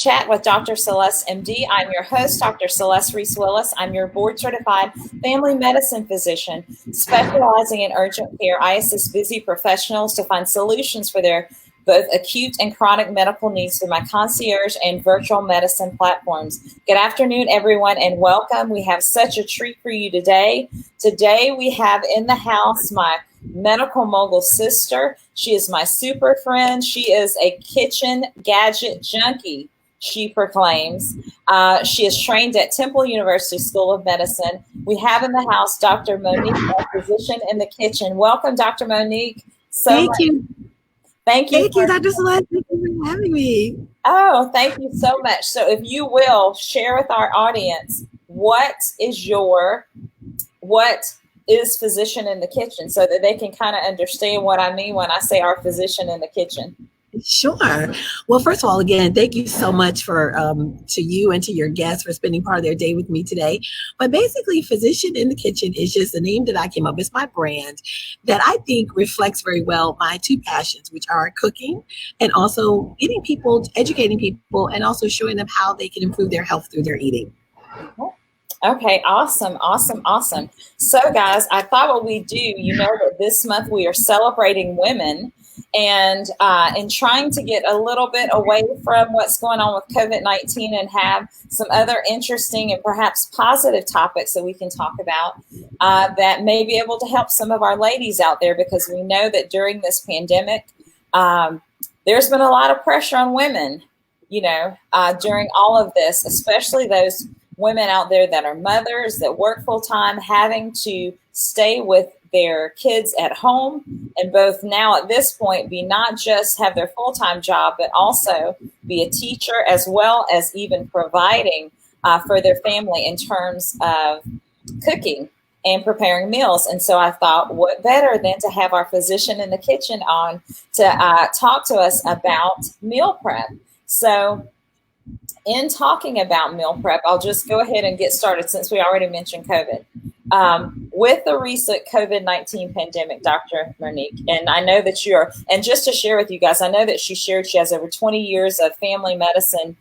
Chat with Dr. Celeste, MD. I'm your host, Dr. Celeste Reese-Willis. I'm your board-certified family medicine physician specializing in urgent care. I assist busy professionals to find solutions for their both acute and chronic medical needs through my concierge and virtual medicine platforms. Good afternoon, everyone, and welcome. We have such a treat for you today. Today, we have in the house my medical mogul sister. She is my super friend. She is a kitchen gadget junkie, she proclaims. She is trained at Temple University School of Medicine. We have in the house Dr. Monique, a physician in the kitchen. Welcome, Dr. Monique. Thank you. Thank you, Dr. Celeste. Thank you for having me. Oh, thank you so much. So if you will share with our audience, what is physician in the kitchen, so that they can kind of understand what I mean when I say our physician in the kitchen. Sure. Well, first of all, again, thank you so much for to you and to your guests for spending part of their day with me today. But basically, Physician in the Kitchen is just a name that I came up with. It's my brand that I think reflects very well my two passions, which are cooking and also getting people, educating people, and also showing them how they can improve their health through their eating. Okay, awesome. So guys, I thought what we do, you know that this month we are celebrating women, and in trying to get a little bit away from what's going on with COVID-19 and have some other interesting and perhaps positive topics that we can talk about that may be able to help some of our ladies out there, because we know that during this pandemic, there's been a lot of pressure on women, during all of this, especially those women out there that are mothers that work full time, having to stay with their kids at home, and both now at this point be not just have their full-time job, but also be a teacher, as well as even providing for their family in terms of cooking and preparing meals. And so I thought, what better than to have our physician in the kitchen on to talk to us about meal prep. So in talking about meal prep, I'll just go ahead and get started since we already mentioned COVID. With the recent COVID-19 pandemic, Dr. Monique, and I know that and just to share with you guys, I know that she has over 20 years of family medicine.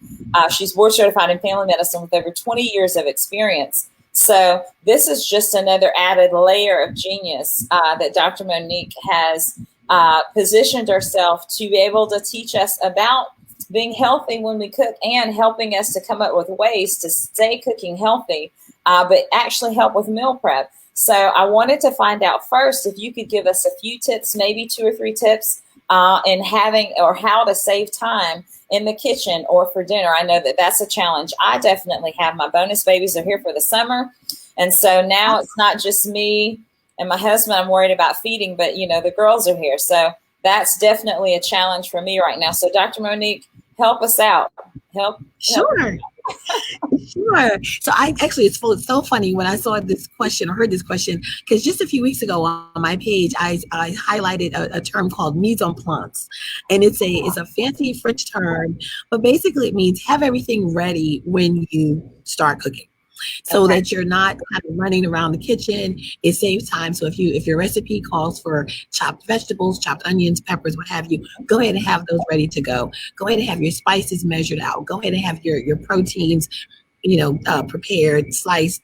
She's board certified in family medicine with over 20 years of experience. So this is just another added layer of genius that Dr. Monique has positioned herself to be able to teach us about being healthy when we cook, and helping us to come up with ways to stay cooking healthy, but actually help with meal prep. So I wanted to find out first if you could give us a few tips, maybe 2 or 3 tips in having, or how to save time in the kitchen or for dinner. I know that that's a challenge I definitely have. My bonus babies are here for the summer. And so now it's not just me and my husband I'm worried about feeding, but the girls are here. So that's definitely a challenge for me right now. So Dr. Monique, help us out. Sure. So it's so funny when I saw this question or heard this question, because just a few weeks ago on my page, I highlighted a term called mise en place. And it's a fancy French term, but basically it means have everything ready when you start cooking, so that you're not kind of running around the kitchen. It saves time. So if your recipe calls for chopped vegetables, chopped onions, peppers, what have you, go ahead and have those ready to go. Go ahead and have your spices measured out. Go ahead and have your proteins, prepared, sliced,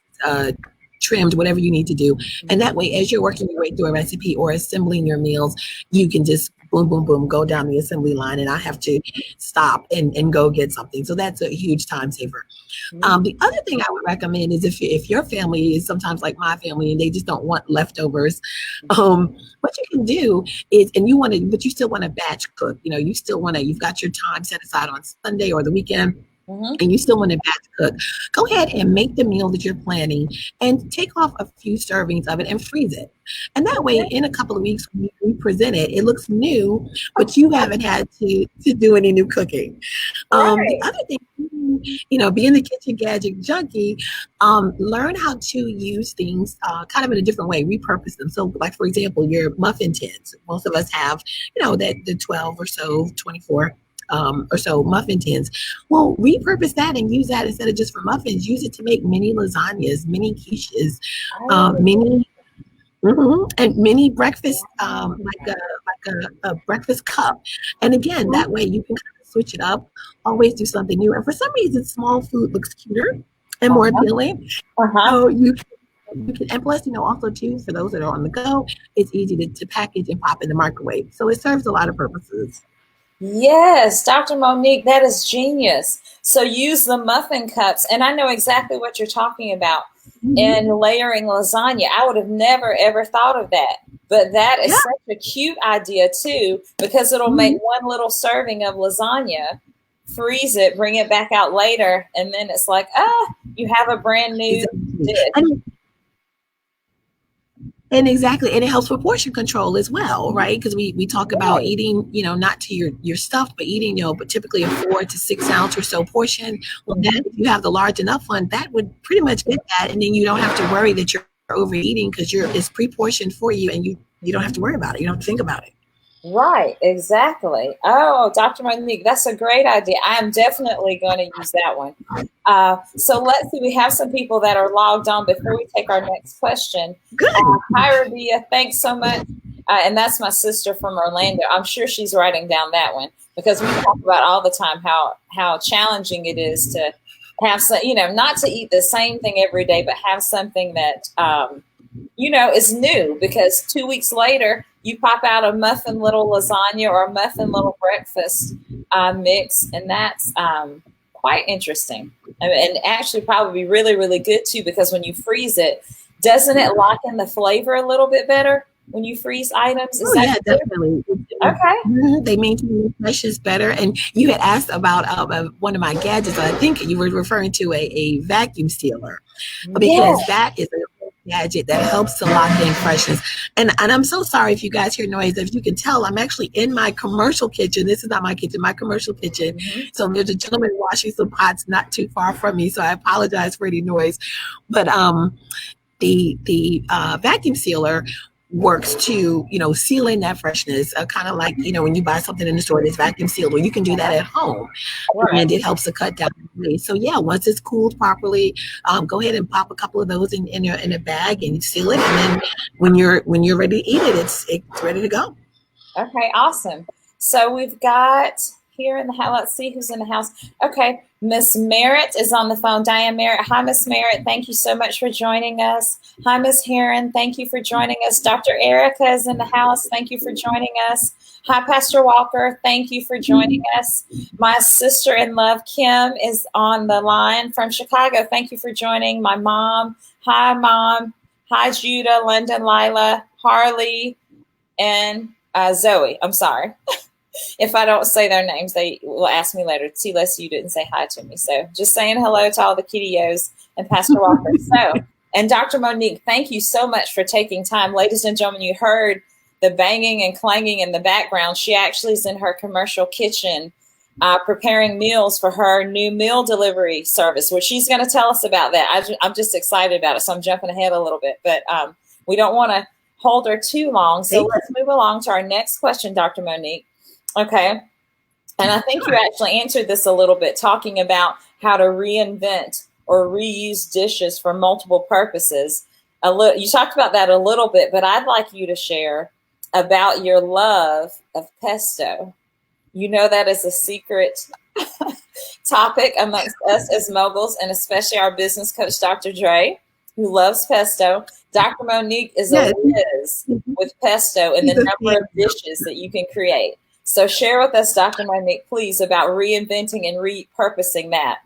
trimmed, whatever you need to do. And that way, as you're working your way through a recipe or assembling your meals, you can just boom, boom, boom, go down the assembly line and not have to stop and go get something. So that's a huge time saver. The other thing I would recommend is if your family is sometimes like my family and they just don't want leftovers, what you can do is, but you still want to batch cook. You've got your time set aside on Sunday or the weekend. And you still want to batch cook, go ahead and make the meal that you're planning and take off a few servings of it and freeze it. And that way, in a couple of weeks, when you present it, it looks new, but you haven't had to do any new cooking. The other thing, being the kitchen gadget junkie, learn how to use things kind of in a different way, repurpose them. So like, for example, your muffin tins, most of us have, the 12 or so, 24 or so muffin tins. Well, repurpose that and use that instead of just for muffins. Use it to make mini lasagnas, mini quiches, mini breakfast, like a breakfast cup. And again, that way you can kind of switch it up, always do something new. And for some reason, small food looks cuter and more appealing. So you can, and plus, also too, for those that are on the go, it's easy to package and pop in the microwave. So it serves a lot of purposes. Yes, Dr. Monique, that is genius. So use the muffin cups, and I know exactly what you're talking about. In layering lasagna, I would have never ever thought of that, but that is such a cute idea too, because it'll make one little serving of lasagna, freeze it, bring it back out later, and then it's like, you have a brand new dish. And exactly, and it helps with portion control as well, right? Because we talk about eating, not to your stuff, but eating, but typically a 4 to 6 ounce or so portion. Well, then if you have the large enough one, that would pretty much get that, and then you don't have to worry that you're overeating because it's pre-portioned for you, and you don't have to worry about it. You don't have to think about it. Right, exactly. Oh, Dr. Monique, that's a great idea. I am definitely going to use that one. So let's see, we have some people that are logged on before we take our next question. Hi, Rabia, thanks so much. And that's my sister from Orlando. I'm sure she's writing down that one because we talk about all the time how challenging it is to have some, not to eat the same thing every day, but have something that, is new, because 2 weeks later, you pop out a muffin little lasagna or a muffin little breakfast mix, and that's quite interesting. And actually probably really, really good too, because when you freeze it, doesn't it lock in the flavor a little bit better when you freeze items? Definitely. Okay. They maintain the freshness better. And you had asked about one of my gadgets. I think you were referring to a vacuum sealer, because that is a gadget that helps to lock in freshness. And I'm so sorry if you guys hear noise. If you can tell, I'm actually in my commercial kitchen. This is not my kitchen, my commercial kitchen. So there's a gentleman washing some pots not too far from me. So I apologize for any noise. But the vacuum sealer works to, seal in that freshness, kind of like, when you buy something in the store that's vacuum sealed, well, you can do that at home. And it helps to cut down the waste. So once it's cooled properly, go ahead and pop a couple of those in a bag and seal it. And then when you're ready to eat it, it's ready to go. Okay, awesome. So we've got here in the house, let's see who's in the house. Okay, Miss Merritt is on the phone. Diane Merritt. Hi, Miss Merritt. Thank you so much for joining us. Hi, Miss Heron. Thank you for joining us. Dr. Erica is in the house. Thank you for joining us. Hi, Pastor Walker. Thank you for joining us. My sister-in-law, Kim, is on the line from Chicago. Thank you for joining. My mom. Hi, Mom. Hi, Judah, London, Lila, Harley, and Zoe. I'm sorry. If I don't say their names, they will ask me later. Celeste, you didn't say hi to me. So just saying hello to all the kiddios and Pastor Walker. And Dr. Monique, thank you so much for taking time. Ladies and gentlemen, you heard the banging and clanging in the background. She actually is in her commercial kitchen preparing meals for her new meal delivery service, which she's going to tell us about that. I'm just excited about it. So I'm jumping ahead a little bit, but we don't want to hold her too long. So let's move along to our next question, Dr. Monique. Okay. And I think you actually answered this a little bit, talking about how to reinvent or reuse dishes for multiple purposes. You talked about that a little bit, but I'd like you to share about your love of pesto. That is a secret topic amongst us as moguls, and especially our business coach, Dr. Dre, who loves pesto. Dr. Monique is a whiz with pesto and the number of dishes that you can create. So share with us, Dr. Monique, please, about reinventing and repurposing that.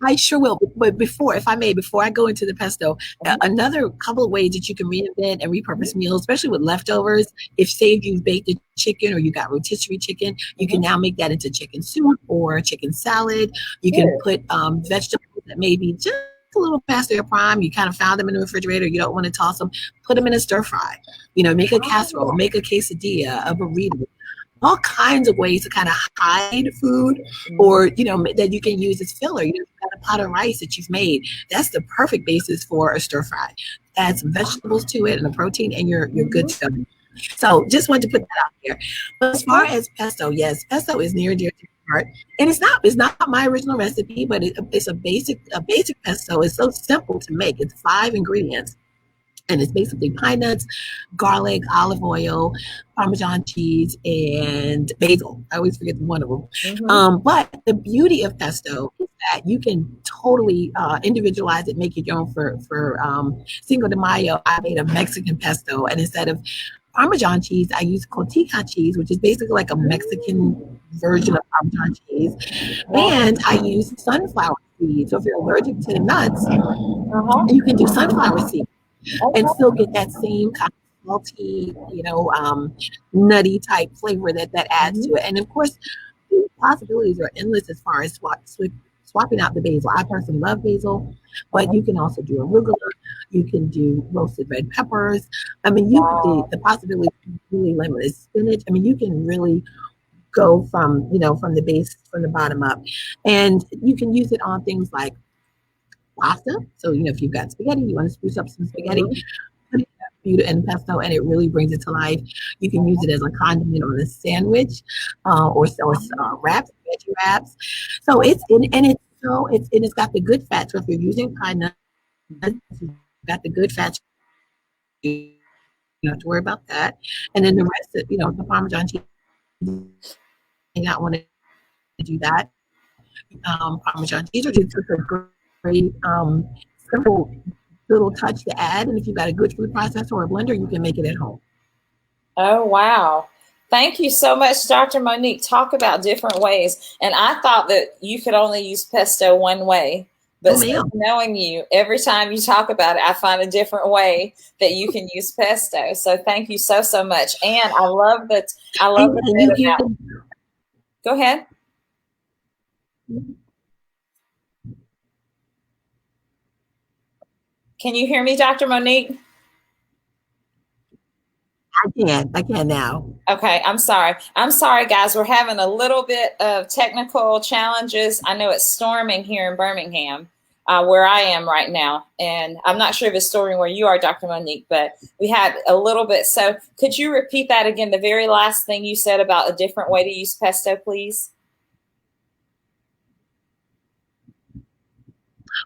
I sure will. But before I go into the pesto, another couple of ways that you can reinvent and repurpose meals, especially with leftovers. If, say, you've baked a chicken or you got rotisserie chicken, you can now make that into chicken soup or chicken salad. You can put vegetables that may be just a little past their prime. You kind of found them in the refrigerator. You don't want to toss them. Put them in a stir fry. Make a casserole, make a quesadilla, a burrito. All kinds of ways to kind of hide food, or that you can use as filler. You've got a pot of rice that you've made. That's the perfect basis for a stir fry. Add some vegetables to it and a protein, and you're good to go. So just wanted to put that out there. But as far as pesto, yes, pesto is near and dear to my heart. And it's not my original recipe, but it's a basic pesto. It's so simple to make. It's 5 ingredients. And it's basically pine nuts, garlic, olive oil, Parmesan cheese, and basil. I always forget one of them. But the beauty of pesto is that you can totally individualize it, make it your own. For Cinco de Mayo, I made a Mexican pesto, and instead of Parmesan cheese, I use cotija cheese, which is basically like a Mexican version of Parmesan cheese. And I use sunflower seeds. So if you're allergic to nuts, you can do sunflower seeds and still get that same kind of salty, nutty type flavor that adds to it. And of course, the possibilities are endless as far as swapping out the basil. I personally love basil, but you can also do arugula. You can do roasted red peppers. I mean, the possibilities are really limitless. Spinach. I mean, you can really go from the base, from the bottom up, and you can use it on things like pasta. So if you've got spaghetti, you want to spruce up some spaghetti, put it in pesto, and it really brings it to life. You can use it as a condiment on a sandwich, or wraps, veggie wraps. So it's got the good fat. So if you're using pine nuts, you've got the good fat. You don't have to worry about that. And then the rest of the Parmesan cheese, you not want to do that. Parmesan cheese are just a great simple little touch to add. And if you've got a good food processor or a blender, you can make it at home. Oh, wow. Thank you so much, Dr. Monique. Talk about different ways. And I thought that you could only use pesto one way. But knowing you, every time you talk about it, I find a different way that you can use pesto. So thank you so much. And I love that. Go ahead. Can you hear me, Dr. Monique? I can now. Okay, I'm sorry, guys. We're having a little bit of technical challenges. I know it's storming here in Birmingham, where I am right now. And I'm not sure if it's storming where you are, Dr. Monique, but we had a little bit. So could you repeat that again, the very last thing you said about a different way to use pesto, please?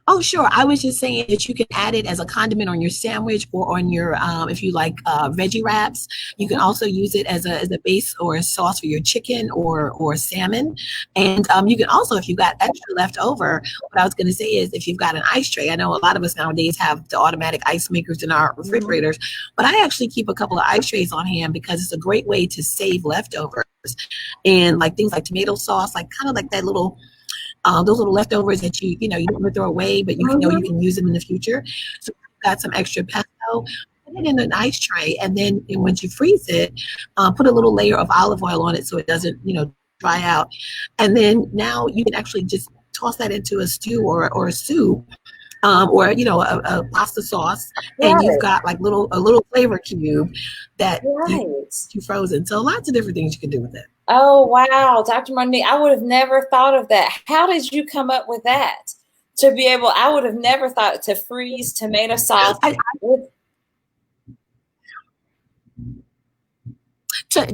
Oh, sure. I was just saying that you can add it as a condiment on your sandwich or on your, if you like veggie wraps. You can also use it as a base or a sauce for your chicken or salmon. And you can also, if you've got extra left over, what I was going to say is if you've got an ice tray, I know a lot of us nowadays have the automatic ice makers in our refrigerators, but I actually keep a couple of ice trays on hand because it's a great way to save leftovers. And like things like tomato sauce, like kind of like that little, those little leftovers that you don't want to throw away, but you know you can use them in the future. So you've got some extra pesto, put it in an ice tray, and then once you freeze it, put a little layer of olive oil on it so it doesn't dry out. And then now you can actually just toss that into a stew or a soup, or a pasta sauce, and you've got like a little flavor cube that you frozen. So lots of different things you can do with it. Oh, wow. Dr. Monique, I would have never thought of that. How did you come up with that? I would have never thought to freeze tomato sauce.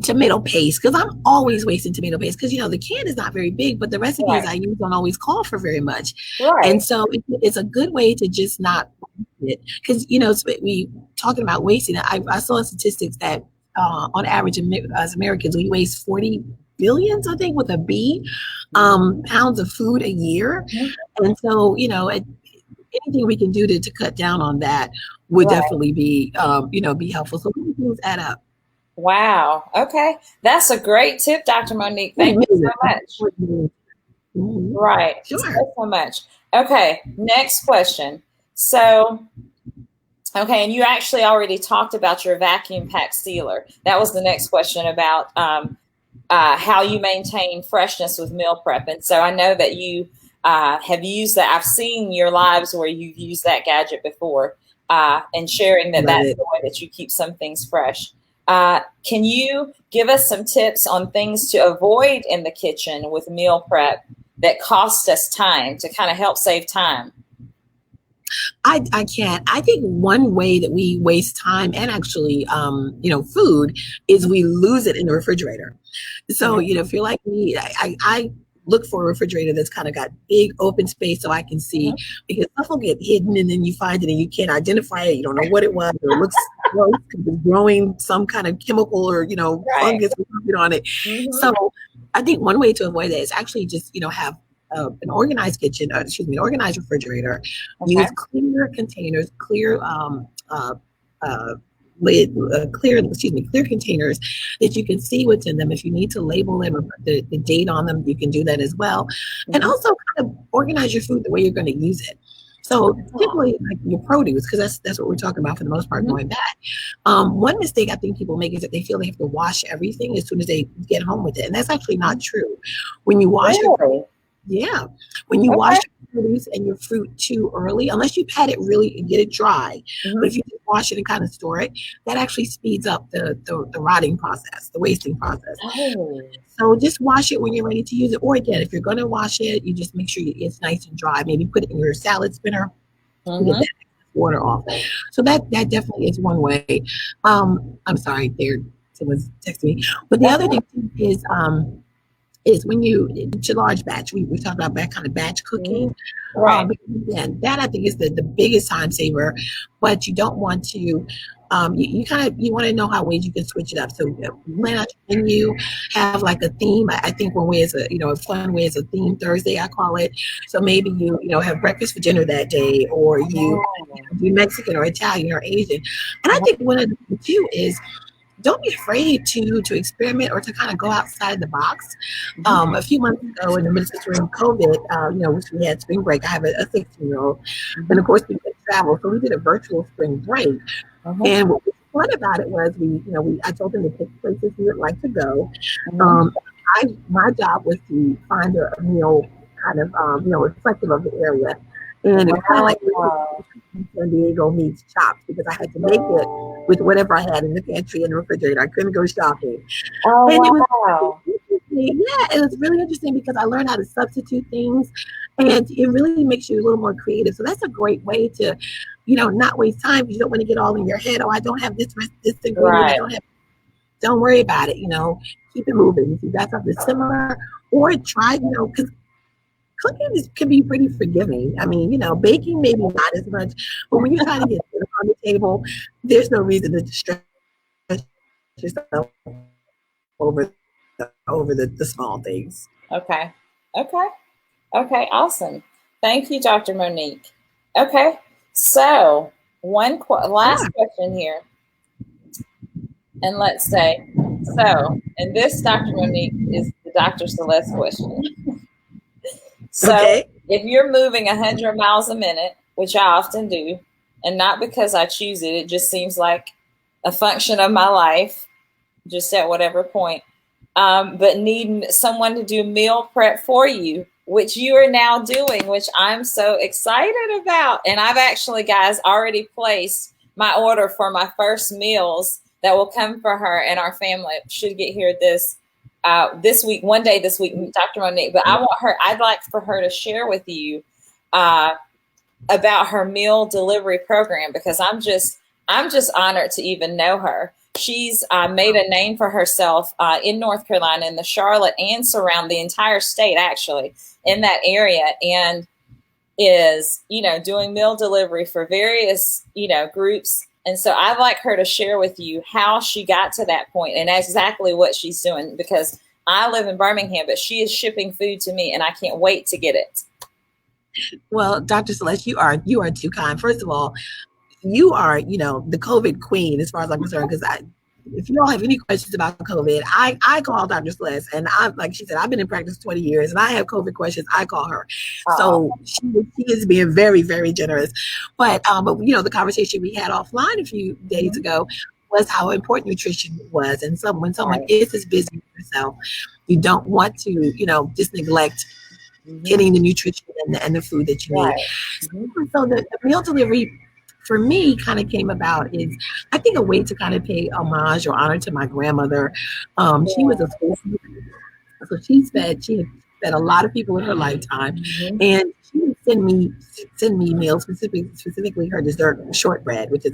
Tomato paste, because I'm always wasting tomato paste because the can is not very big, but the recipes I use don't always call for very much. Right. And so it's a good way to just not waste it, because we talking about wasting it. I saw statistics that on average as Americans we waste 40 billion, I think with a B, pounds of food a year. And so anything we can do to cut down on that would definitely be be helpful. So things add up. Wow. Okay. That's a great tip, Dr. Monique. Thank you so much. Right. Sure. So much. Okay. Next question. So, okay. And you actually already talked about your vacuum pack sealer. That was the next question about how you maintain freshness with meal prep. And so I know that you have used that. I've seen your lives where you've used that gadget before, and sharing that's the way that you keep some things fresh. Can you give us some tips on things to avoid in the kitchen with meal prep that cost us time to kind of help save time? I can. I think one way that we waste time and actually, food is we lose it in the refrigerator. So, if you're like me, I look for a refrigerator that's kind of got big open space so I can see, because stuff will get hidden and then you find it and you can't identify it. You don't know what it was, or it looks gross because it's growing some kind of chemical or, fungus or something on it. So I think one way to avoid that is actually just, have an organized kitchen, an organized refrigerator. Use clear containers, clear clear containers that you can see what's in them. If you need to label them or put the date on them, you can do that as well. And also kind of organize your food the way you're going to use it. So typically, like your produce, because that's what we're talking about for the most part, going back. One mistake I think people make is that they feel they have to wash everything as soon as they get home with it, and that's actually not true. When you wash when you wash your produce and your fruit too early, unless you pat it really and get it dry, but if you just wash it and kind of store it, that actually speeds up the rotting process, the wasting process. So just wash it when you're ready to use it. Or again, if you're going to wash it, you just make sure it's nice and dry. Maybe put it in your salad spinner to get that water off. So that definitely is one way. I'm sorry, someone's texting me. But the other thing is when it's a large batch. We talk about that kind of batch cooking. Again, that I think is the biggest time saver, but you don't want to, you want to know how ways you can switch it up. So plan out your menu, have like a theme. I think one way is a fun way is a theme Thursday, I call it. So maybe you have breakfast for dinner that day, or you do Mexican or Italian or Asian. And I think one of the two is, don't be afraid to experiment or to kind of go outside the box. A few months ago, in the midst of during COVID, which we had spring break, I have a 16-year-old, and of course we could travel, so we did a virtual spring break. And what was fun about it was I told them to pick places we would like to go. My job was to find a meal kind of reflective of the area. And it was kind of like San Diego meets Chops, because I had to make it with whatever I had in the pantry and the refrigerator. I couldn't go shopping. It was really interesting because I learned how to substitute things, and it really makes you a little more creative. So that's a great way to, not waste time, because you don't want to get all in your head. Oh, I don't have this ingredient. Don't worry about it. Keep it moving. If you got something similar, or try, because cooking can be pretty forgiving. I mean, baking maybe not as much, but when you're trying to get dinner on the table, there's no reason to stress yourself over the small things. Okay, awesome. Thank you, Dr. Monique. Okay, so last question here, and let's say, and this, Dr. Monique, is the Dr. Celeste question. So if you're moving 100 miles a minute, which I often do, and not because I choose it, it just seems like a function of my life, just at whatever point, but need someone to do meal prep for you, which you are now doing, which I'm so excited about. And I've actually, guys, already placed my order for my first meals that will come for her and our family. Should get here this week, one day this week, Dr. Monique. But I'd like for her to share with you about her meal delivery program, because I'm just honored to even know her. She's made a name for herself in North Carolina, in the Charlotte and surround the entire state, actually, in that area, and is, doing meal delivery for various, groups. And so I'd like her to share with you how she got to that point and exactly what she's doing, because I live in Birmingham, but she is shipping food to me and I can't wait to get it. Well, Dr. Celeste, you are too kind. First of all, you are, the COVID queen, as far as I'm concerned, because if you all have any questions about COVID, I call Dr. Celeste, and I'm, like she said, I've been in practice 20 years, and I have COVID questions, I call her. So she is being very, very generous. But the conversation we had offline a few days ago was how important nutrition was. And so when someone is as busy as yourself, you don't want to, just neglect getting the nutrition and the food that you need. So the meal delivery for me kind of came about is, I think, a way to kind of pay homage or honor to my grandmother. She was a school teacher, so she had fed a lot of people in her lifetime, and she would send me meals, specifically her dessert shortbread, which is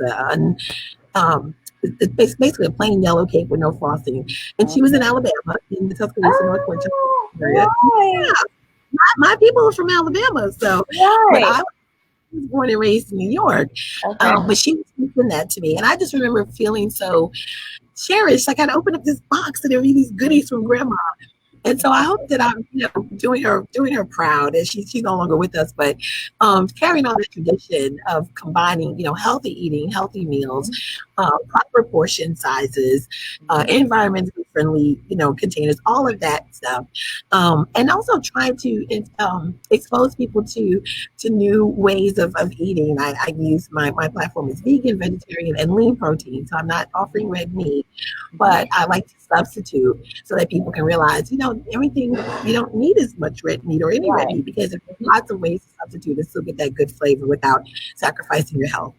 It's basically a plain yellow cake with no frosting. And she was in Alabama, in the Tuscaloosa, Northwest area. Right. Yeah, my people are from Alabama, so but Right. I was born and raised in New York. Okay. But she was teaching that to me, and I just remember feeling so cherished. Like I'd open up this box and there'd be these goodies from grandma. And so I hope that I'm, doing her proud. And she's no longer with us, but carrying on the tradition of combining, healthy eating, healthy meals, proper portion sizes, environmentally friendly, containers, all of that stuff, and also trying to expose people to new ways of eating. I use my platform is vegan, vegetarian, and lean protein. So I'm not offering red meat, but I like to substitute so that people can realize, everything, you don't need as much red meat or any red meat because there's lots of ways to substitute and still get that good flavor without sacrificing your health.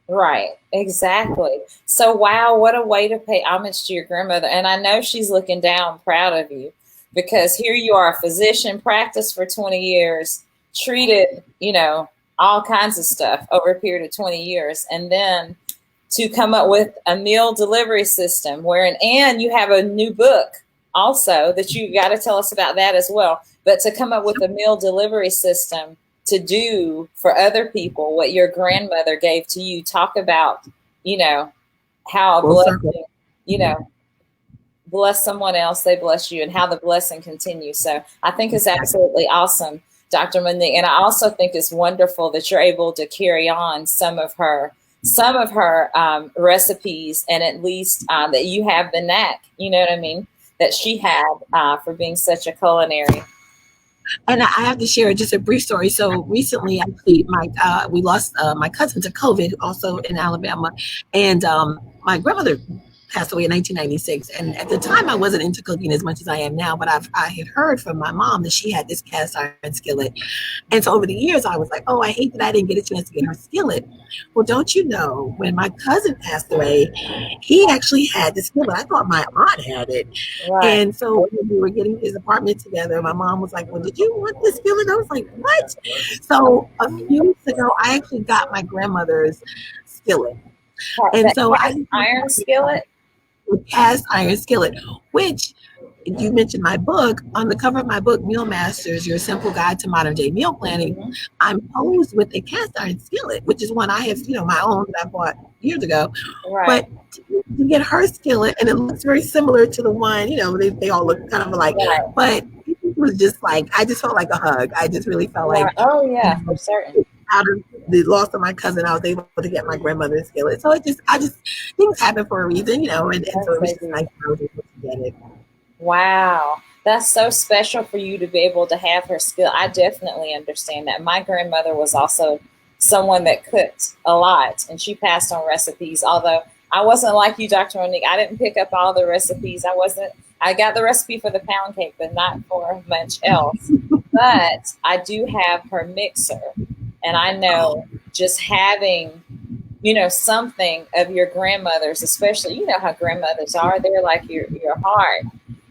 Right, exactly. So, wow, what a way to pay homage to your grandmother. And I know she's looking down proud of you because here you are, a physician, practiced for 20 years, treated, all kinds of stuff over a period of 20 years. And then to come up with a meal delivery system and you have a new book also that you got to tell us about that as well. But to come up with a meal delivery system to do for other people what your grandmother gave to you. Talk about, how a blessing, bless someone else, they bless you, and how the blessing continues. So I think it's absolutely awesome, Dr. Monique. And I also think it's wonderful that you're able to carry on some of her recipes, and at least that you have the knack, that she had for being such a culinary. And I have to share just a brief story. So recently, actually, we lost my cousin to COVID, also in Alabama, and my grandmother passed away in 1996. And at the time, I wasn't into cooking as much as I am now, but I had heard from my mom that she had this cast iron skillet. And so over the years, I was like, oh, I hate that I didn't get a chance to get her skillet. Well, don't you know, when my cousin passed away, he actually had the skillet. I thought my aunt had it. Right. And so when we were getting his apartment together, my mom was like, well, did you want this skillet? I was like, what? So a few weeks ago, I actually got my grandmother's skillet. And so iron skillet? Cast iron skillet, which you mentioned my book. On the cover of my book, Meal Masters, Your Simple Guide to Modern Day Meal Planning, I'm posed with a cast iron skillet, which is one I have, my own that I bought years ago. Right. But to get her skillet, and it looks very similar to the one, they all look kind of alike, but it was just like, I just felt like a hug. I just really felt like, oh yeah, for certain. Out of the loss of my cousin, I was able to get my grandmother's skillet. So things happen for a reason, and so it was just nice I was able to get it. Wow. That's so special for you to be able to have her skill. I definitely understand that. My grandmother was also someone that cooked a lot, and she passed on recipes. Although I wasn't like you, Dr. Monique. I didn't pick up all the recipes. I got the recipe for the pound cake, but not for much else. But I do have her mixer. And I know just having, something of your grandmother's, especially, how grandmothers are, they're like your heart.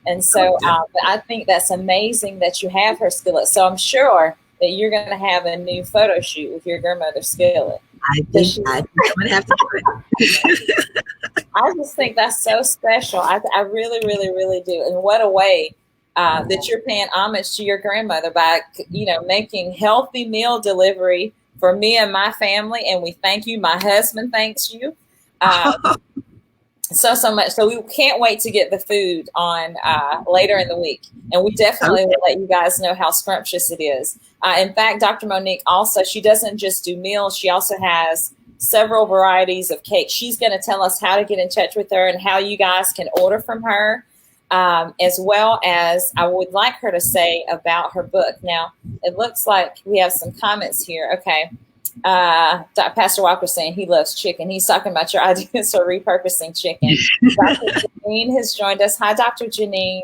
And so I think that's amazing that you have her skillet. So I'm sure that you're going to have a new photo shoot with your grandmother's skillet. I think I'm going to have to do it. I just think that's so special. I really, really, really do. And what a way that you're paying homage to your grandmother by, making healthy meal delivery for me and my family. And we thank you. My husband thanks you so much. So we can't wait to get the food on later in the week. And we definitely will let you guys know how scrumptious it is. In fact, Dr. Monique also, she doesn't just do meals. She also has several varieties of cake. She's going to tell us how to get in touch with her and how you guys can order from her. As well as I would like her to say about her book. Now, it looks like we have some comments here. Okay. Pastor Walker's saying he loves chicken. He's talking about your ideas for repurposing chicken. Dr. Janine has joined us. Hi, Dr. Janine.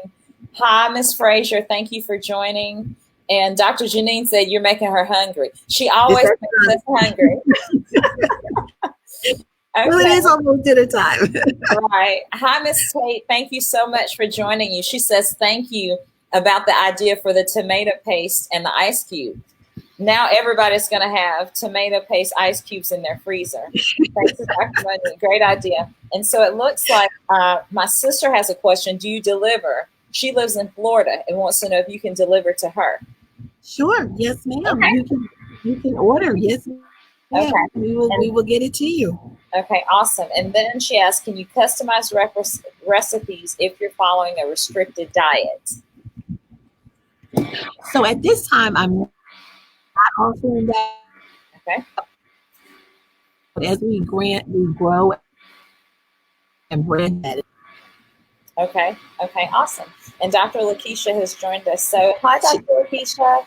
Hi, Ms. Frazier. Thank you for joining. And Dr. Janine said you're making her hungry. She always makes us hungry. Okay. Well, it is almost dinner time. Right. Hi, Miss Tate. Thank you so much for joining you. She says thank you about the idea for the tomato paste and the ice cube. Now everybody's going to have tomato paste ice cubes in their freezer. Thanks to Dr. Monique. Great idea. And so it looks like my sister has a question. Do you deliver? She lives in Florida and wants to know if you can deliver to her. Sure. Yes, ma'am. Okay. You can order. Yes, ma'am. Okay. We will get it to you. Okay, awesome. And then she asked, can you customize recipes if you're following a restricted diet? So at this time, I'm not offering that. Okay. But as we grow and brand that. Okay, awesome. And Dr. Lakeisha has joined us. So hi, Dr. Lakeisha.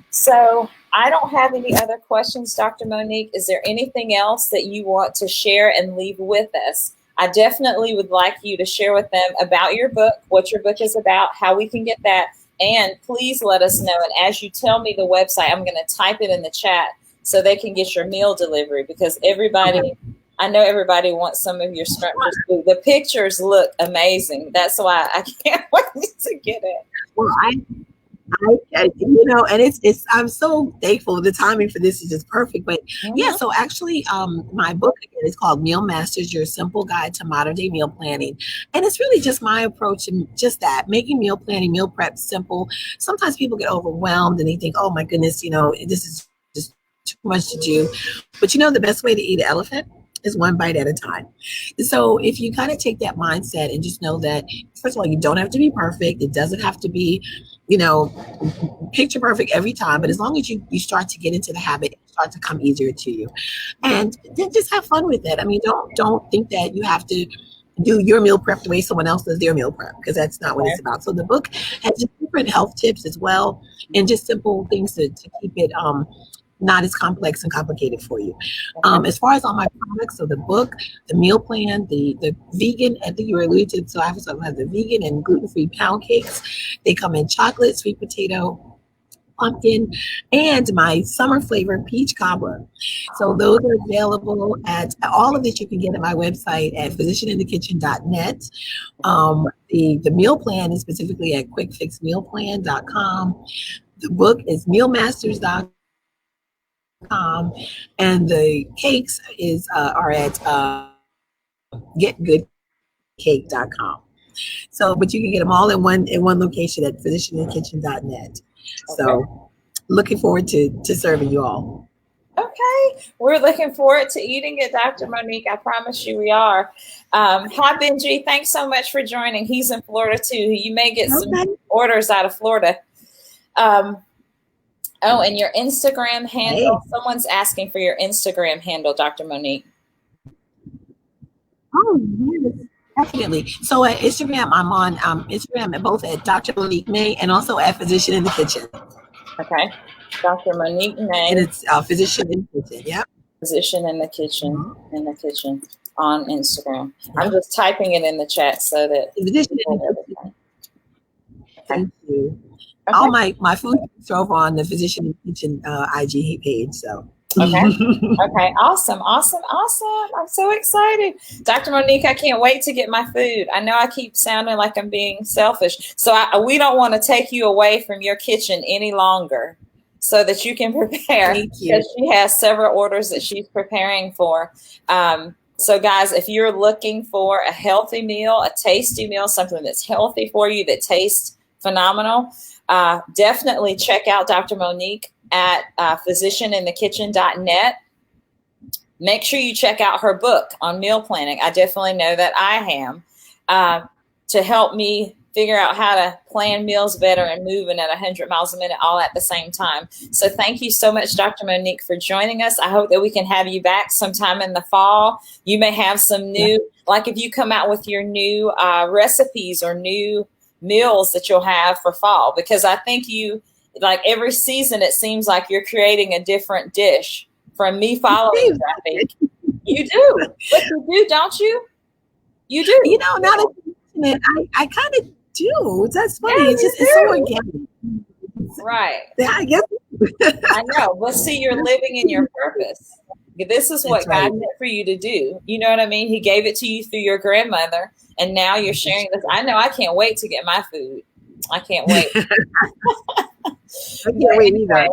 So I don't have any other questions, Dr. Monique. Is there anything else that you want to share and leave with us? I definitely would like you to share with them about your book, what your book is about, how we can get that. And please let us know. And as you tell me the website, I'm going to type it in the chat so they can get your meal delivery, because I know everybody wants some of your scrumptious food. The pictures look amazing. That's why I can't wait to get it. Well, and it's I'm so thankful. The timing for this is just perfect. But yeah, so actually, my book again is called Meal Masters: Your Simple Guide to Modern Day Meal Planning, and it's really just my approach and just that, making meal planning, meal prep simple. Sometimes people get overwhelmed and they think, oh my goodness, this is just too much to do. But the best way to eat an elephant is one bite at a time. So if you kind of take that mindset and just know that, first of all, you don't have to be perfect. It doesn't have to be, picture perfect every time. But as long as you start to get into the habit, it starts to come easier to you. And then just have fun with it. I mean, don't think that you have to do your meal prep the way someone else does their meal prep, because that's not what it's about. So the book has different health tips as well, and just simple things to keep it not as complex and complicated for you. As far as all my products, so the book, the meal plan, the vegan, I think you were alluded to, so I have the vegan and gluten-free pound cakes. They come in chocolate, sweet potato, pumpkin, and my summer flavor peach cobbler. So those are available at all of it. You can get at my website at physicianinthekitchen.net. The meal plan is specifically at quickfixmealplan.com. The book is mealmasters.com. And the cakes are at getgoodcake.com. So, but you can get them all in one location at physicianinthekitchen.net. So, looking forward to serving you all. Okay, we're looking forward to eating it, Dr. Monique. I promise you we are. Hi, Benji. Thanks so much for joining. He's in Florida too. You may get some orders out of Florida. Oh, and your Instagram handle. Hey. Someone's asking for your Instagram handle, Dr. Monique. Oh, yes, definitely. So at Instagram, I'm on Instagram both at Dr. Monique May and also at Physician in the Kitchen. Okay. Dr. Monique May. And it's Physician in the Kitchen, yep. Physician in the Kitchen, on Instagram. I'm just typing it in the chat so that. Physician in the Kitchen. Thank you. Okay. All my food is over on the Physician in the Kitchen IG page. So okay. Awesome. I'm so excited. Dr. Monique, I can't wait to get my food. I know I keep sounding like I'm being selfish. So we don't want to take you away from your kitchen any longer so that you can prepare. Thank you. Because she has several orders that she's preparing for. So guys, if you're looking for a healthy meal, a tasty meal, something that's healthy for you, that tastes phenomenal, definitely check out Dr. Monique at physicianinthekitchen.net. Make sure you check out her book on meal planning. I definitely know that I am, to help me figure out how to plan meals better and moving at 100 miles a minute all at the same time. So thank you so much, Dr. Monique, for joining us. I hope that we can have you back sometime in the fall. You may have some new, like if you come out with your new recipes or new meals that you'll have for fall, because I think you, like every season, it seems like you're creating a different dish from me following you, I think. You do. But you do, don't you? You do. Now that you mention it, I kind of do. That's funny. Yeah, it's so organic. Right. Yeah, I guess. I know. But see, you're living in your purpose. This is what God meant for you to do. You know what I mean? He gave it to you through your grandmother, and now you're sharing this. I know. I can't wait to get my food. I can't wait. I can't wait either.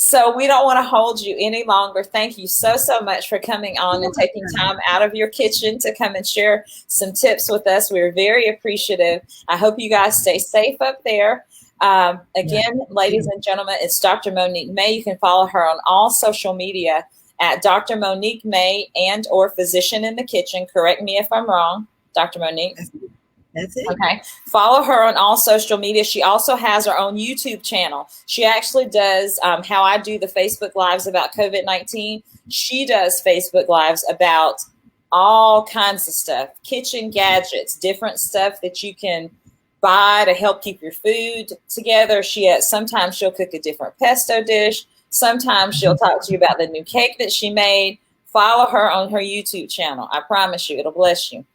So we don't want to hold you any longer. Thank you so much for coming on and taking time out of your kitchen to come and share some tips with us. We're very appreciative. I hope you guys stay safe up there. Again, ladies and gentlemen, it's Dr. Monique May. You can follow her on all social media at Dr. Monique May and or Physician in the Kitchen. Correct me if I'm wrong, Dr. Monique. That's it. Okay. Follow her on all social media. She also has her own YouTube channel. She actually does how I do the Facebook Lives about COVID-19. She does Facebook Lives about all kinds of stuff, kitchen gadgets, different stuff that you can buy to help keep your food together. Sometimes she'll cook a different pesto dish. Sometimes she'll talk to you about the new cake that she made. Follow her on her YouTube channel. I promise you, it'll bless you.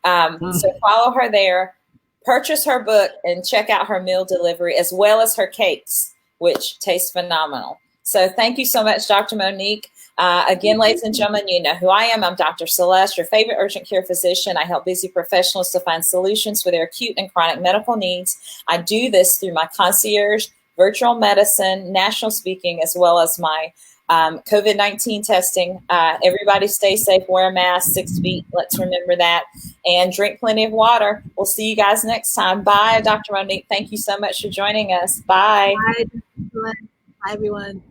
So follow her there, purchase her book, and check out her meal delivery as well as her cakes, which taste phenomenal. So thank you so much, Dr. Monique. Again, ladies and gentlemen, you know who I am. I'm Dr. Celeste, your favorite urgent care physician. I help busy professionals to find solutions for their acute and chronic medical needs. I do this through my concierge, virtual medicine, national speaking, as well as my COVID-19 testing. Everybody stay safe, wear a mask, 6 feet. Let's remember that. And drink plenty of water. We'll see you guys next time. Bye, Dr. Monique. Thank you so much for joining us. Bye. Bye, everyone.